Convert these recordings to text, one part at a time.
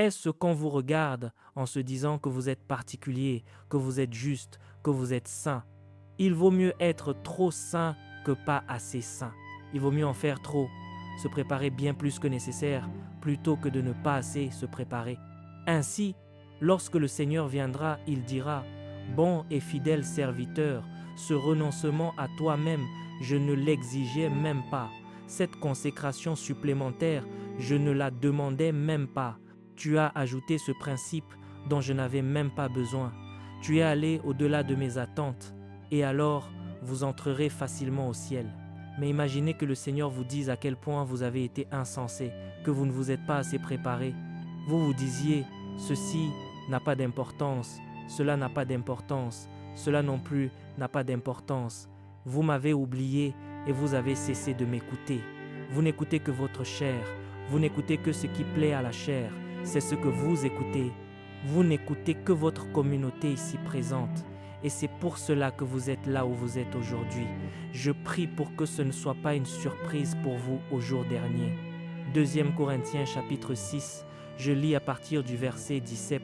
Est-ce qu'on vous regarde en se disant que vous êtes particulier, que vous êtes juste, que vous êtes saint? Il vaut mieux être trop saint que pas assez saint. Il vaut mieux en faire trop, se préparer bien plus que nécessaire, plutôt que de ne pas assez se préparer. Ainsi, lorsque le Seigneur viendra, il dira: « Bon et fidèle serviteur, ce renoncement à toi-même, je ne l'exigeais même pas. Cette consécration supplémentaire, je ne la demandais même pas. Tu as ajouté ce principe dont je n'avais même pas besoin. Tu es allé au-delà de mes attentes, et alors vous entrerez facilement au ciel. » Mais imaginez que le Seigneur vous dise à quel point vous avez été insensé, que vous ne vous êtes pas assez préparé. Vous vous disiez: « Ceci n'a pas d'importance, cela n'a pas d'importance, cela non plus n'a pas d'importance. Vous m'avez oublié et vous avez cessé de m'écouter. Vous n'écoutez que votre chair, vous n'écoutez que ce qui plaît à la chair, c'est ce que vous écoutez. Vous n'écoutez que votre communauté ici présente. Et c'est pour cela que vous êtes là où vous êtes aujourd'hui. Je prie pour que ce ne soit pas une surprise pour vous au jour dernier. 2 Corinthiens chapitre 6, je lis à partir du verset 17.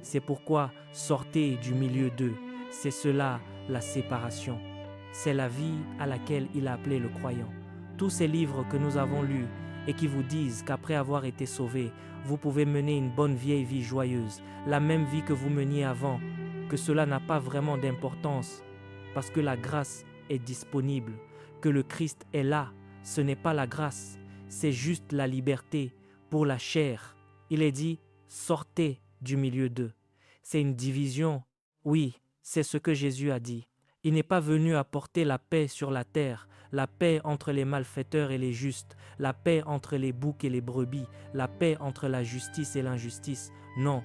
C'est pourquoi sortez du milieu d'eux. C'est cela la séparation. C'est la vie à laquelle il a appelé le croyant. Tous ces livres que nous avons lus et qui vous disent qu'après avoir été sauvés, vous pouvez mener une bonne vieille vie joyeuse, la même vie que vous meniez avant, que cela n'a pas vraiment d'importance parce que la grâce est disponible, que le Christ est là. Ce n'est pas la grâce, c'est juste la liberté pour la chair. Il est dit: sortez du milieu d'eux. C'est une division. Oui, c'est ce que Jésus a dit. Il n'est pas venu apporter la paix sur la terre, la paix entre les malfaiteurs et les justes, la paix entre les boucs et les brebis, la paix entre la justice et l'injustice. Non,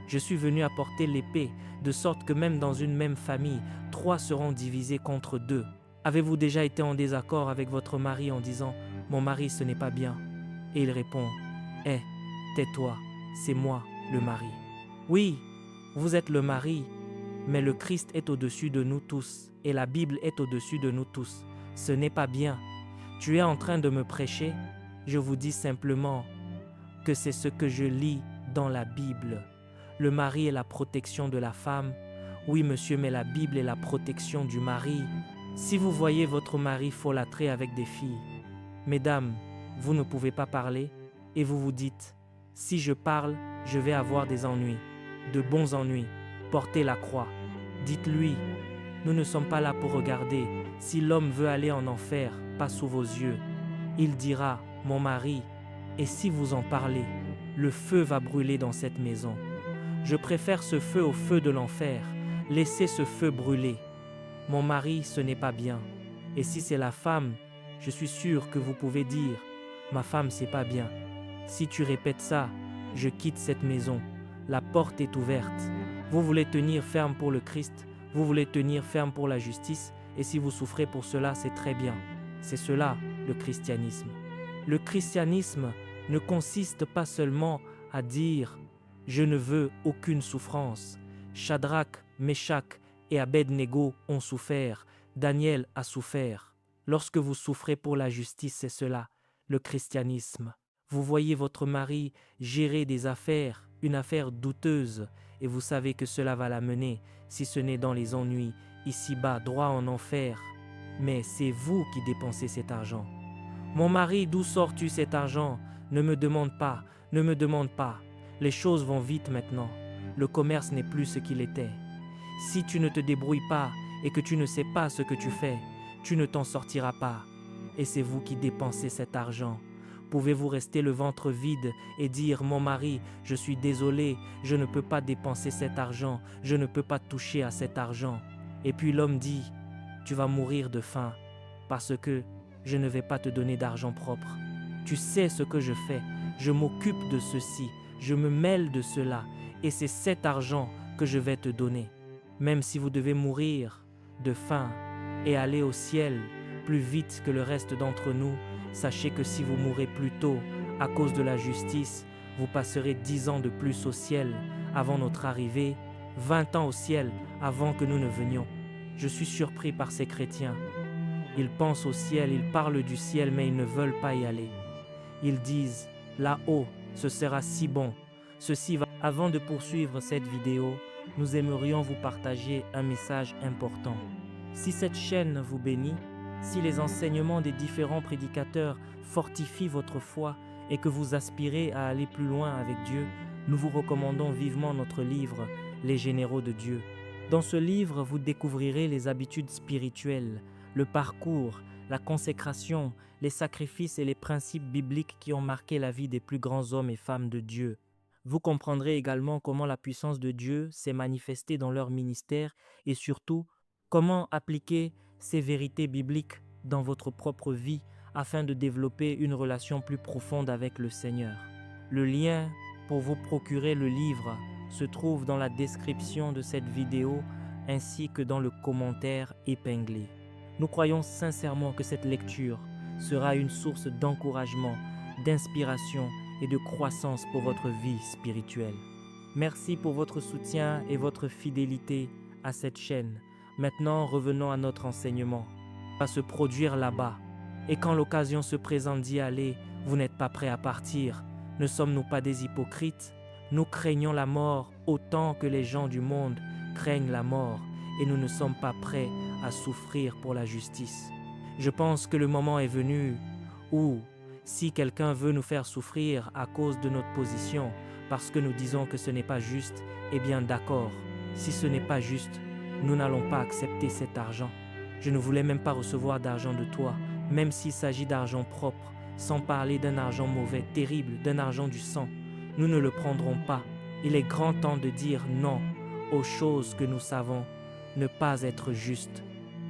je suis venu apporter l'épée, de sorte que même dans une même famille, 3 seront divisés contre 2. Avez-vous déjà été en désaccord avec votre mari en disant: « Mon mari, ce n'est pas bien » et il répond: « Eh, tais-toi, c'est moi, le mari. » Oui, vous êtes le mari, mais le Christ est au-dessus de nous tous et la Bible est au-dessus de nous tous. Ce n'est pas bien. Tu es en train de me prêcher? Je vous dis simplement que c'est ce que je lis dans la Bible. Le mari est la protection de la femme. Oui, monsieur, mais la Bible est la protection du mari. Si vous voyez votre mari folâtrer avec des filles, mesdames, vous ne pouvez pas parler et vous vous dites: « Si je parle, je vais avoir des ennuis, de bons ennuis. Portez la croix. » Dites-lui: « Nous ne sommes pas là pour regarder. Si l'homme veut aller en enfer, pas sous vos yeux. » Il dira: « Mon mari, et si vous en parlez, le feu va brûler dans cette maison. Je préfère ce feu au feu de l'enfer. Laissez ce feu brûler. Mon mari, ce n'est pas bien. » Et si c'est la femme, je suis sûr que vous pouvez dire: « Ma femme, c'est pas bien. » Si tu répètes ça, je quitte cette maison. La porte est ouverte. Vous voulez tenir ferme pour le Christ, vous voulez tenir ferme pour la justice, et si vous souffrez pour cela, c'est très bien. C'est cela, le christianisme. Le christianisme ne consiste pas seulement à dire: « Je ne veux aucune souffrance. » Shadrach, Meshach et Abed-Négo ont souffert. Daniel a souffert. Lorsque vous souffrez pour la justice, c'est cela, le christianisme. Vous voyez votre mari gérer des affaires, une affaire douteuse, et vous savez que cela va l'amener, si ce n'est dans les ennuis, ici-bas, droit en enfer. Mais c'est vous qui dépensez cet argent. « Mon mari, d'où sors-tu cet argent? Ne me demande pas, ne me demande pas. Les choses vont vite maintenant. Le commerce n'est plus ce qu'il était. Si tu ne te débrouilles pas et que tu ne sais pas ce que tu fais, tu ne t'en sortiras pas. Et c'est vous qui dépensez cet argent. Pouvez-vous rester le ventre vide et dire: « Mon mari, je suis désolé, je ne peux pas dépenser cet argent, je ne peux pas toucher à cet argent. » Et puis l'homme dit: « Tu vas mourir de faim parce que je ne vais pas te donner d'argent propre. Tu sais ce que je fais, je m'occupe de ceci, je me mêle de cela, et c'est cet argent que je vais te donner. » Même si vous devez mourir de faim et aller au ciel plus vite que le reste d'entre nous, sachez que si vous mourrez plus tôt à cause de la justice, vous passerez 10 ans de plus au ciel avant notre arrivée, 20 ans au ciel avant que nous ne venions. Je suis surpris par ces chrétiens. Ils pensent au ciel, ils parlent du ciel, mais ils ne veulent pas y aller. Ils disent: « Là-haut, ce sera si bon. Ceci va. Avant de poursuivre cette vidéo, nous aimerions vous partager un message important. Si cette chaîne vous bénit, si les enseignements des différents prédicateurs fortifient votre foi et que vous aspirez à aller plus loin avec Dieu, nous vous recommandons vivement notre livre « Les généraux de Dieu ». Dans ce livre, vous découvrirez les habitudes spirituelles, le parcours, la consécration, les sacrifices et les principes bibliques qui ont marqué la vie des plus grands hommes et femmes de Dieu. Vous comprendrez également comment la puissance de Dieu s'est manifestée dans leur ministère et surtout, comment appliquer ces vérités bibliques dans votre propre vie afin de développer une relation plus profonde avec le Seigneur. Le lien pour vous procurer le livre se trouve dans la description de cette vidéo ainsi que dans le commentaire épinglé. Nous croyons sincèrement que cette lecture sera une source d'encouragement, d'inspiration et de croissance pour votre vie spirituelle. Merci pour votre soutien et votre fidélité à cette chaîne. Maintenant, revenons à notre enseignement. Va se produire là-bas. Et quand l'occasion se présente d'y aller, vous n'êtes pas prêt à partir. Ne sommes-nous pas des hypocrites? Nous craignons la mort autant que les gens du monde craignent la mort et nous ne sommes pas prêts à souffrir pour la justice. Je pense que le moment est venu où, si quelqu'un veut nous faire souffrir à cause de notre position, parce que nous disons que ce n'est pas juste, eh bien d'accord, si ce n'est pas juste, nous n'allons pas accepter cet argent. Je ne voulais même pas recevoir d'argent de toi, même s'il s'agit d'argent propre, sans parler d'un argent mauvais, terrible, d'un argent du sang. Nous ne le prendrons pas. Il est grand temps de dire non aux choses que nous savons ne pas être justes.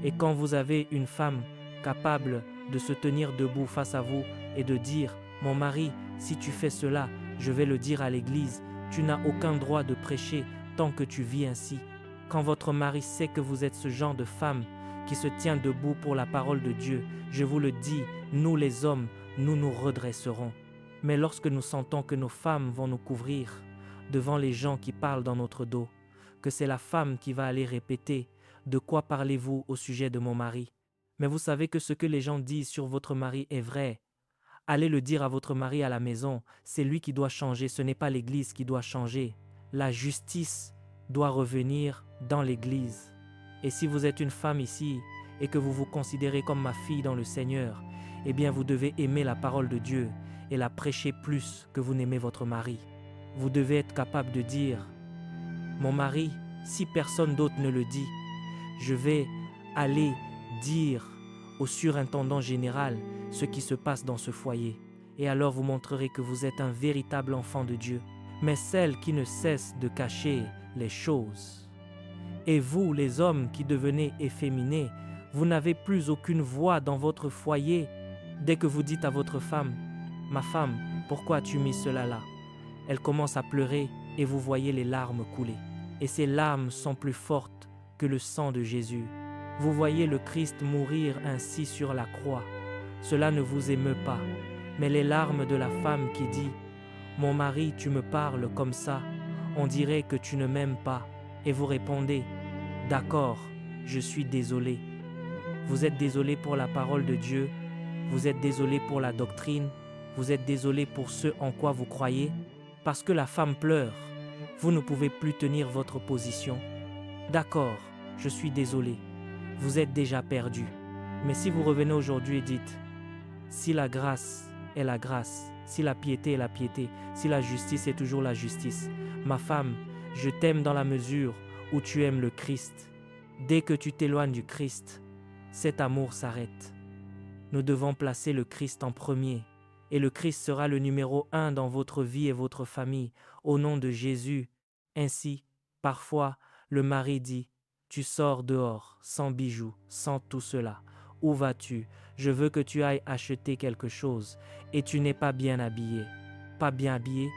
Et quand vous avez une femme capable de se tenir debout face à vous et de dire « Mon mari, si tu fais cela, je vais le dire à l'église, tu n'as aucun droit de prêcher tant que tu vis ainsi. » Quand votre mari sait que vous êtes ce genre de femme qui se tient debout pour la parole de Dieu, je vous le dis, nous les hommes, nous nous redresserons. Mais lorsque nous sentons que nos femmes vont nous couvrir devant les gens qui parlent dans notre dos, que c'est la femme qui va aller répéter « De quoi parlez-vous au sujet de mon mari ?» Mais vous savez que ce que les gens disent sur votre mari est vrai. Allez le dire à votre mari à la maison, c'est lui qui doit changer, ce n'est pas l'église qui doit changer. La justice doit revenir dans l'église. Et si vous êtes une femme ici et que vous vous considérez comme ma fille dans le Seigneur, eh bien vous devez aimer la parole de Dieu et la prêcher plus que vous n'aimez votre mari. Vous devez être capable de dire « Mon mari, si personne d'autre ne le dit, je vais aller dire au surintendant général ce qui se passe dans ce foyer. Et alors vous montrerez que vous êtes un véritable enfant de Dieu. Mais celle qui ne cesse de cacher les choses. Et vous, les hommes qui devenez efféminés, vous n'avez plus aucune voix dans votre foyer. Dès que vous dites à votre femme « Ma femme, pourquoi as-tu mis cela là ?» Elle commence à pleurer et vous voyez les larmes couler. Et ces larmes sont plus fortes que le sang de Jésus. Vous voyez le Christ mourir ainsi sur la croix. Cela ne vous émeut pas, mais les larmes de la femme qui dit « Mon mari, tu me parles comme ça, on dirait que tu ne m'aimes pas. » Et vous répondez « D'accord, je suis désolé. » Vous êtes désolé pour la parole de Dieu, vous êtes désolé pour la doctrine, vous êtes désolé pour ce en quoi vous croyez, parce que la femme pleure. Vous ne pouvez plus tenir votre position. D'accord, je suis désolé. Vous êtes déjà perdu. Mais si vous revenez aujourd'hui et dites « Si la grâce est la grâce, si la piété est la piété, si la justice est toujours la justice, ma femme, je t'aime dans la mesure où tu aimes le Christ. Dès que tu t'éloignes du Christ, cet amour s'arrête. Nous devons placer le Christ en premier. Et le Christ sera le numéro 1 dans votre vie et votre famille, au nom de Jésus. Ainsi, parfois, le mari dit « Tu sors dehors, sans bijoux, sans tout cela. Où vas-tu? Je veux que tu ailles acheter quelque chose. Et tu n'es pas bien habillé. » Pas bien habillé?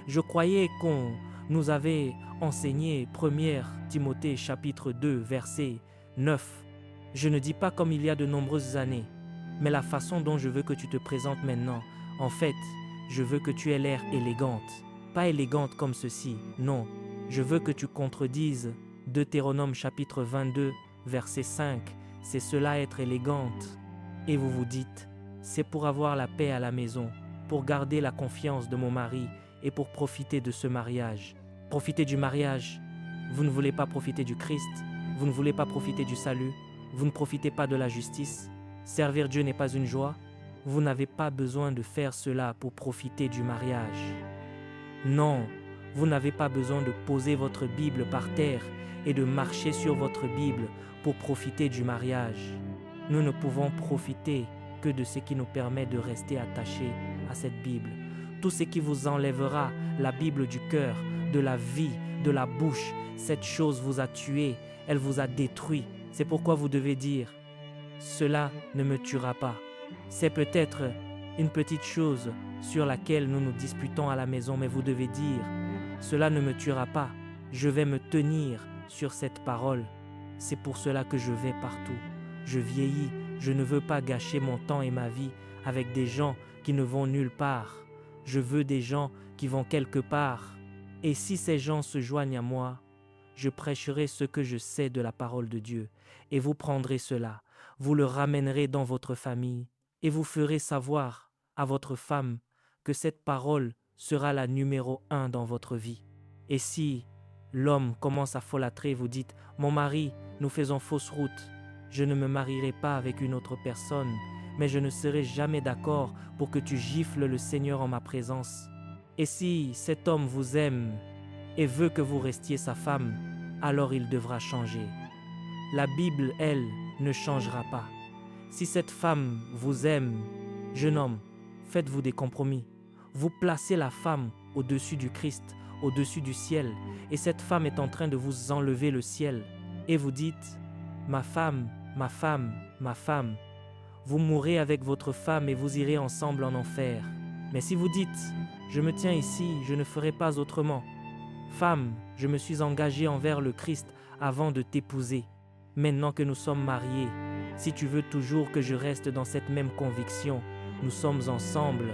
Je croyais qu'on nous avait enseigné 1 Timothée chapitre 2, verset 9. Je ne dis pas comme il y a de nombreuses années, mais la façon dont je veux que tu te présentes maintenant, en fait, je veux que tu aies l'air élégante. Pas élégante comme ceci, non. Je veux que tu contredises Deutéronome chapitre 22, verset 5. C'est cela être élégante. Et vous vous dites, c'est pour avoir la paix à la maison, pour garder la confiance de mon mari et pour profiter de ce mariage. Profiter du mariage. Vous ne voulez pas profiter du Christ, vous ne voulez pas profiter du salut, vous ne profitez pas de la justice. Servir Dieu n'est pas une joie. Vous n'avez pas besoin de faire cela pour profiter du mariage. Non, vous n'avez pas besoin de poser votre Bible par terre et de marcher sur votre Bible pour profiter du mariage. Nous ne pouvons profiter que de ce qui nous permet de rester attachés à cette Bible. Tout ce qui vous enlèvera la Bible du cœur, de la vie, de la bouche, cette chose vous a tué, elle vous a détruit. C'est pourquoi vous devez dire, cela ne me tuera pas. C'est peut-être une petite chose sur laquelle nous nous disputons à la maison, mais vous devez dire, cela ne me tuera pas. Je vais me tenir sur cette parole. C'est pour cela que je vais partout. Je vieillis, je ne veux pas gâcher mon temps et ma vie avec des gens qui ne vont nulle part. Je veux des gens qui vont quelque part. Et si ces gens se joignent à moi, je prêcherai ce que je sais de la parole de Dieu, et vous prendrez cela, vous le ramènerez dans votre famille, et vous ferez savoir à votre femme que cette parole sera la numéro 1 dans votre vie. Et si l'homme commence à folâtrer, vous dites « Mon mari, nous faisons fausse route, je ne me marierai pas avec une autre personne, mais je ne serai jamais d'accord pour que tu gifles le Seigneur en ma présence. » Et si cet homme vous aime et veut que vous restiez sa femme, alors il devra changer. La Bible, elle, ne changera pas. Si cette femme vous aime, jeune homme, faites-vous des compromis. Vous placez la femme au-dessus du Christ, au-dessus du ciel, et cette femme est en train de vous enlever le ciel. Et vous dites, ma femme, ma femme, ma femme. Vous mourrez avec votre femme et vous irez ensemble en enfer. Mais si vous dites, je me tiens ici, je ne ferai pas autrement. Femme, je me suis engagé envers le Christ avant de t'épouser. Maintenant que nous sommes mariés, si tu veux toujours que je reste dans cette même conviction, nous sommes ensemble.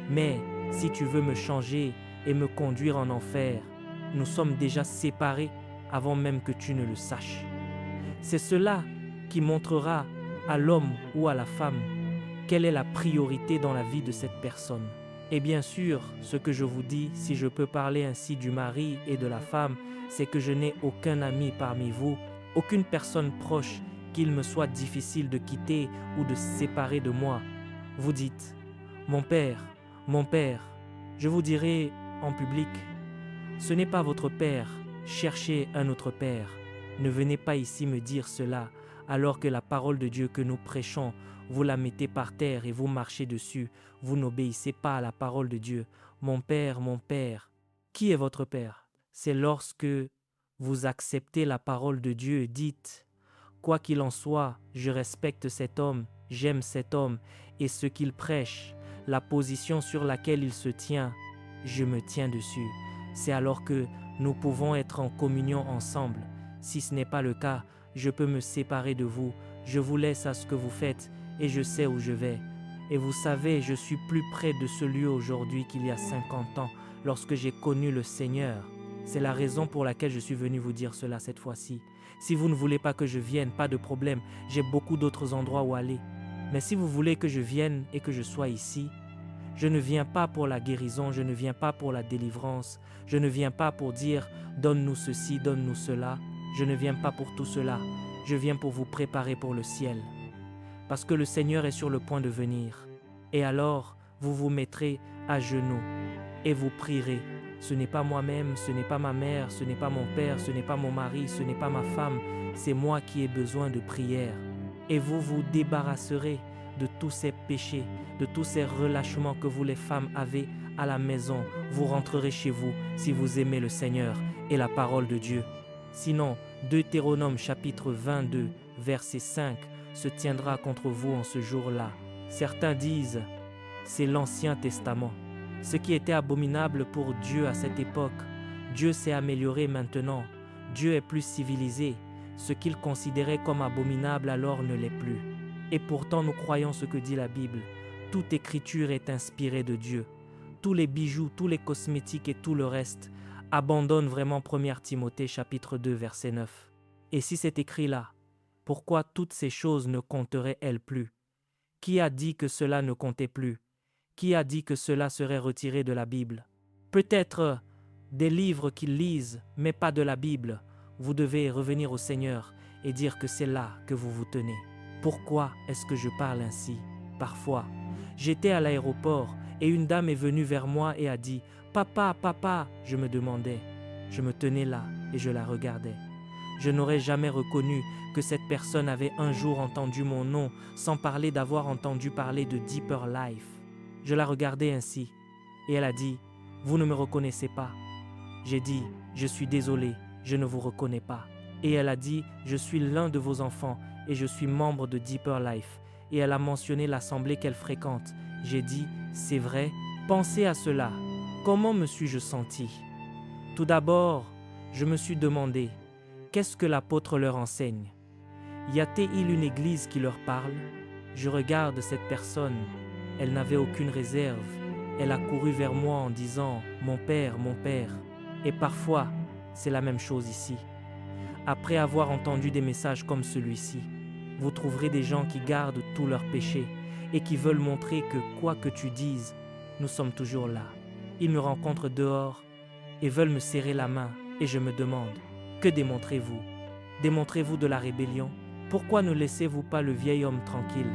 Mais si tu veux me changer et me conduire en enfer, nous sommes déjà séparés avant même que tu ne le saches. C'est cela qui montrera à l'homme ou à la femme quelle est la priorité dans la vie de cette personne. Et bien sûr, ce que je vous dis, si je peux parler ainsi du mari et de la femme, c'est que je n'ai aucun ami parmi vous, aucune personne proche qu'il me soit difficile de quitter ou de se séparer de moi. Vous dites, mon père, je vous dirai en public, ce n'est pas votre père, cherchez un autre père. Ne venez pas ici me dire cela, alors que la parole de Dieu que nous prêchons, vous la mettez par terre et vous marchez dessus. Vous n'obéissez pas à la parole de Dieu. Mon père, qui est votre père? C'est lorsque vous acceptez la parole de Dieu et dites, quoi qu'il en soit, je respecte cet homme, j'aime cet homme et ce qu'il prêche, la position sur laquelle il se tient, je me tiens dessus. C'est alors que nous pouvons être en communion ensemble. Si ce n'est pas le cas, je peux me séparer de vous. Je vous laisse à ce que vous faites et je sais où je vais. Et vous savez, je suis plus près de ce lieu aujourd'hui qu'il y a 50 ans, lorsque j'ai connu le Seigneur. C'est la raison pour laquelle je suis venu vous dire cela cette fois-ci. Si vous ne voulez pas que je vienne, pas de problème, j'ai beaucoup d'autres endroits où aller. Mais si vous voulez que je vienne et que je sois ici, je ne viens pas pour la guérison, je ne viens pas pour la délivrance, je ne viens pas pour dire « donne-nous ceci, donne-nous cela ». Je ne viens pas pour tout cela, je viens pour vous préparer pour le ciel. Parce que le Seigneur est sur le point de venir. Et alors, vous vous mettrez à genoux et vous prierez. Ce n'est pas moi-même, ce n'est pas ma mère, ce n'est pas mon père, ce n'est pas mon mari, ce n'est pas ma femme, c'est moi qui ai besoin de prière. Et vous vous débarrasserez de tous ces péchés, de tous ces relâchements que vous les femmes avez à la maison. Vous rentrerez chez vous si vous aimez le Seigneur et la parole de Dieu. Sinon, Deutéronome chapitre 22, verset 5 se tiendra contre vous en ce jour-là. Certains disent, c'est l'Ancien Testament. Ce qui était abominable pour Dieu à cette époque, Dieu s'est amélioré maintenant. Dieu est plus civilisé. Ce qu'il considérait comme abominable alors ne l'est plus. Et pourtant nous croyons ce que dit la Bible. Toute écriture est inspirée de Dieu. Tous les bijoux, tous les cosmétiques et tout le reste abandonne vraiment 1 Timothée chapitre 2 verset 9. Et si c'est écrit là, pourquoi toutes ces choses ne compteraient-elles plus? Qui a dit que cela ne comptait plus? Qui a dit que cela serait retiré de la Bible? peut-être des livres qu'ils lisent, mais pas de la Bible. Vous devez revenir au Seigneur et dire que c'est là que vous vous tenez. Pourquoi est-ce que je parle ainsi? Parfois, j'étais à l'aéroport et une dame est venue vers moi et a dit « Papa, papa !» Je me demandais. Je me tenais là et je la regardais. Je n'aurais jamais reconnu que cette personne avait un jour entendu mon nom, sans parler d'avoir entendu parler de Deeper Life. Je la regardais ainsi et elle a dit « Vous ne me reconnaissez pas ?» J'ai dit « Je suis désolé, je ne vous reconnais pas. » Et elle a dit « Je suis l'un de vos enfants et je suis membre de Deeper Life. » Et elle a mentionné l'assemblée qu'elle fréquente. J'ai dit « C'est vrai, pensez à cela. Comment me suis-je senti ?» Tout d'abord, je me suis demandé « Qu'est-ce que l'apôtre leur enseigne? Y a-t-il une église qui leur parle? » Je regarde cette personne. Elle n'avait aucune réserve. Elle a couru vers moi en disant « Mon père, mon père ». Et parfois, c'est la même chose ici. Après avoir entendu des messages comme celui-ci, vous trouverez des gens qui gardent tous leurs péchés et qui veulent montrer que quoi que tu dises, nous sommes toujours là. Ils me rencontrent dehors et veulent me serrer la main et je me demande, que démontrez-vous? Démontrez-vous de la rébellion? Pourquoi ne laissez-vous pas le vieil homme tranquille?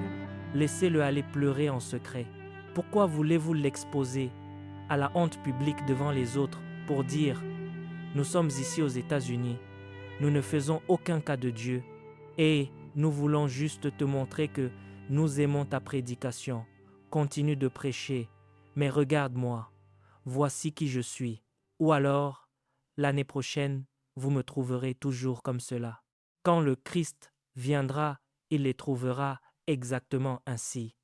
Laissez-le aller pleurer en secret. Pourquoi voulez-vous l'exposer à la honte publique devant les autres pour dire « Nous sommes ici aux États-Unis, nous ne faisons aucun cas de Dieu et nous voulons juste te montrer que nous aimons ta prédication. Continue de prêcher, mais regarde-moi, voici qui je suis. » Ou alors, l'année prochaine, vous me trouverez toujours comme cela. Quand le Christ viendra, il les trouvera exactement ainsi.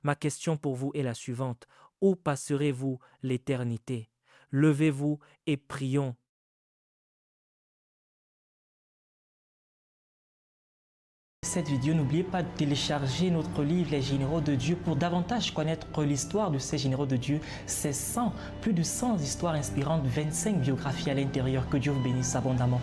Ma question pour vous est la suivante. Où passerez-vous l'éternité? Levez-vous et prions. Cette vidéo, n'oubliez pas de télécharger notre livre Les Généraux de Dieu pour davantage connaître l'histoire de ces généraux de Dieu. C'est plus de 100 histoires inspirantes, 25 biographies à l'intérieur. Que Dieu vous bénisse abondamment.